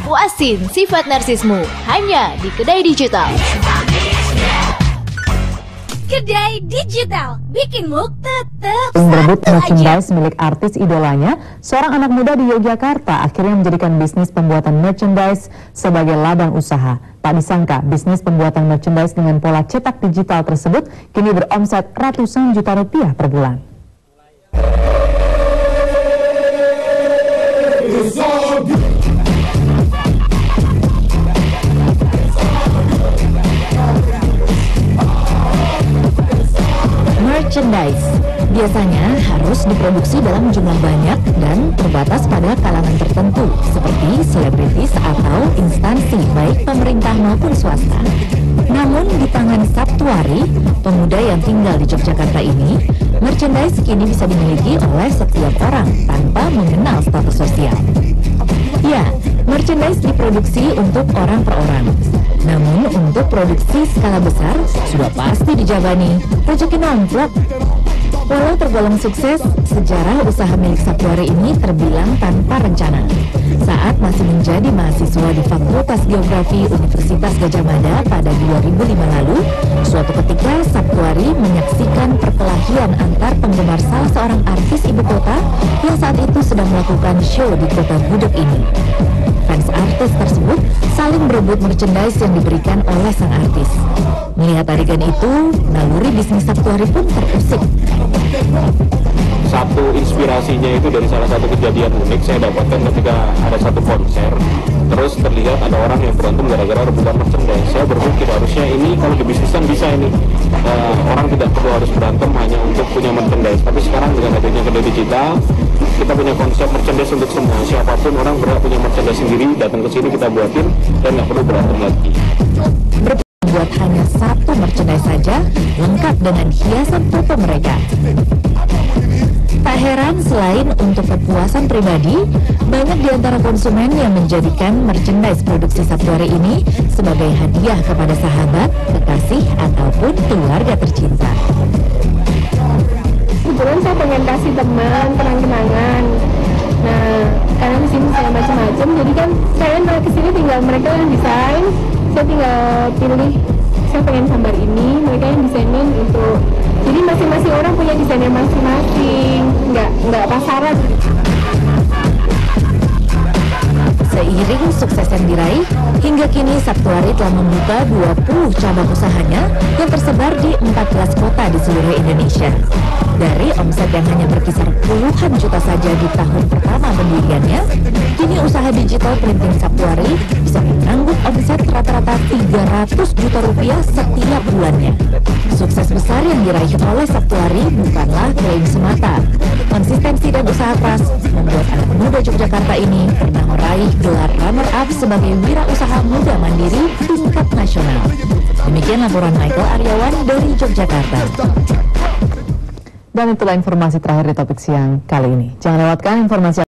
Puasin sifat narsismu hanya di Kedai Digital. Kedai Digital, bikin mood tetap Berebut satu merchandise aja. milik artis idolanya, seorang anak muda di Yogyakarta akhirnya menjadikan bisnis pembuatan merchandise sebagai ladang usaha. Tak disangka, bisnis pembuatan merchandise dengan pola cetak digital tersebut kini beromset ratusan juta rupiah per bulan. Merchandise biasanya harus diproduksi dalam jumlah banyak dan terbatas pada kalangan tertentu seperti selebritis atau instansi baik pemerintah maupun swasta. Namun di tangan Sabtuari, pemuda yang tinggal di Yogyakarta ini, merchandise kini bisa dimiliki oleh setiap orang tanpa mengenal status sosial. Ya, merchandise diproduksi untuk orang per orang. Namun untuk produksi skala besar sudah pasti dijabani rezeki nomplok. Walau tergolong sukses, sejarah usaha milik Sabtuari ini terbilang tanpa rencana. Saat masih menjadi mahasiswa di Fakultas Geografi Universitas Gadjah Mada pada 2005 lalu, suatu ketika Sabtuari menyaksikan perkelahian antar penggemar salah seorang artis ibu kota yang saat itu sedang melakukan show di kota gudeg ini. Fans artis tersebut saling berebut merchandise yang diberikan oleh sang artis. Melihat adegan itu, naluri bisnis Sabtuari pun terusik. Satu inspirasinya itu dari salah satu kejadian unik saya dapatkan ketika ada satu konser. Terus terlihat ada orang yang berantem gara-gara rebutan merchandise. Saya berpikir harusnya ini kalau dibisniskan bisa ini. Orang tidak perlu harus berantem hanya untuk punya merchandise. Tapi sekarang dengan adanya Kedai Digital, kita punya konsep merchandise untuk semua. Siapapun orang berhak punya merchandise sendiri, datang ke sini kita buatin dan nggak perlu berantem lagi. Buat hanya satu merchandise saja, lengkap dengan hiasan foto mereka. Tak heran selain untuk kepuasan pribadi, banyak di antara konsumen yang menjadikan merchandise produksi Sabtuari ini sebagai hadiah kepada sahabat, kekasih, ataupun keluarga tercinta. Kebetulan saya pengen kasih teman kenang-kenangan. Nah, karena di sini saya macam-macam, jadi kan saya ke sini tinggal mereka yang desain, saya tinggal pilih. Saya pengen gambar ini, mereka yang desainin untuk. Jadi masing-masing orang punya desainnya masing-masing, nggak pasaran. Seiring sukses yang diraih, hingga kini Sabtuari telah membuka 20 cabang usahanya yang tersebar di 14 kota di seluruh Indonesia. Dari omset yang hanya berkisar puluhan juta saja di tahun pertama pendiriannya, kini usaha digital printing Sabtuari bisa menanggung omset rata-rata 300 juta rupiah setiap bulannya. Sukses besar yang diraih oleh Sabtuari bukanlah klaim semata. Konsistensi dan usaha keras membuat anak muda Yogyakarta ini pernah meraih gelar runner-up sebagai wirausaha muda mandiri tingkat nasional. Demikian laporan Michael Aryawan dari Yogyakarta. Dan itulah informasi terakhir di topik siang kali ini. Jangan lewatkan informasi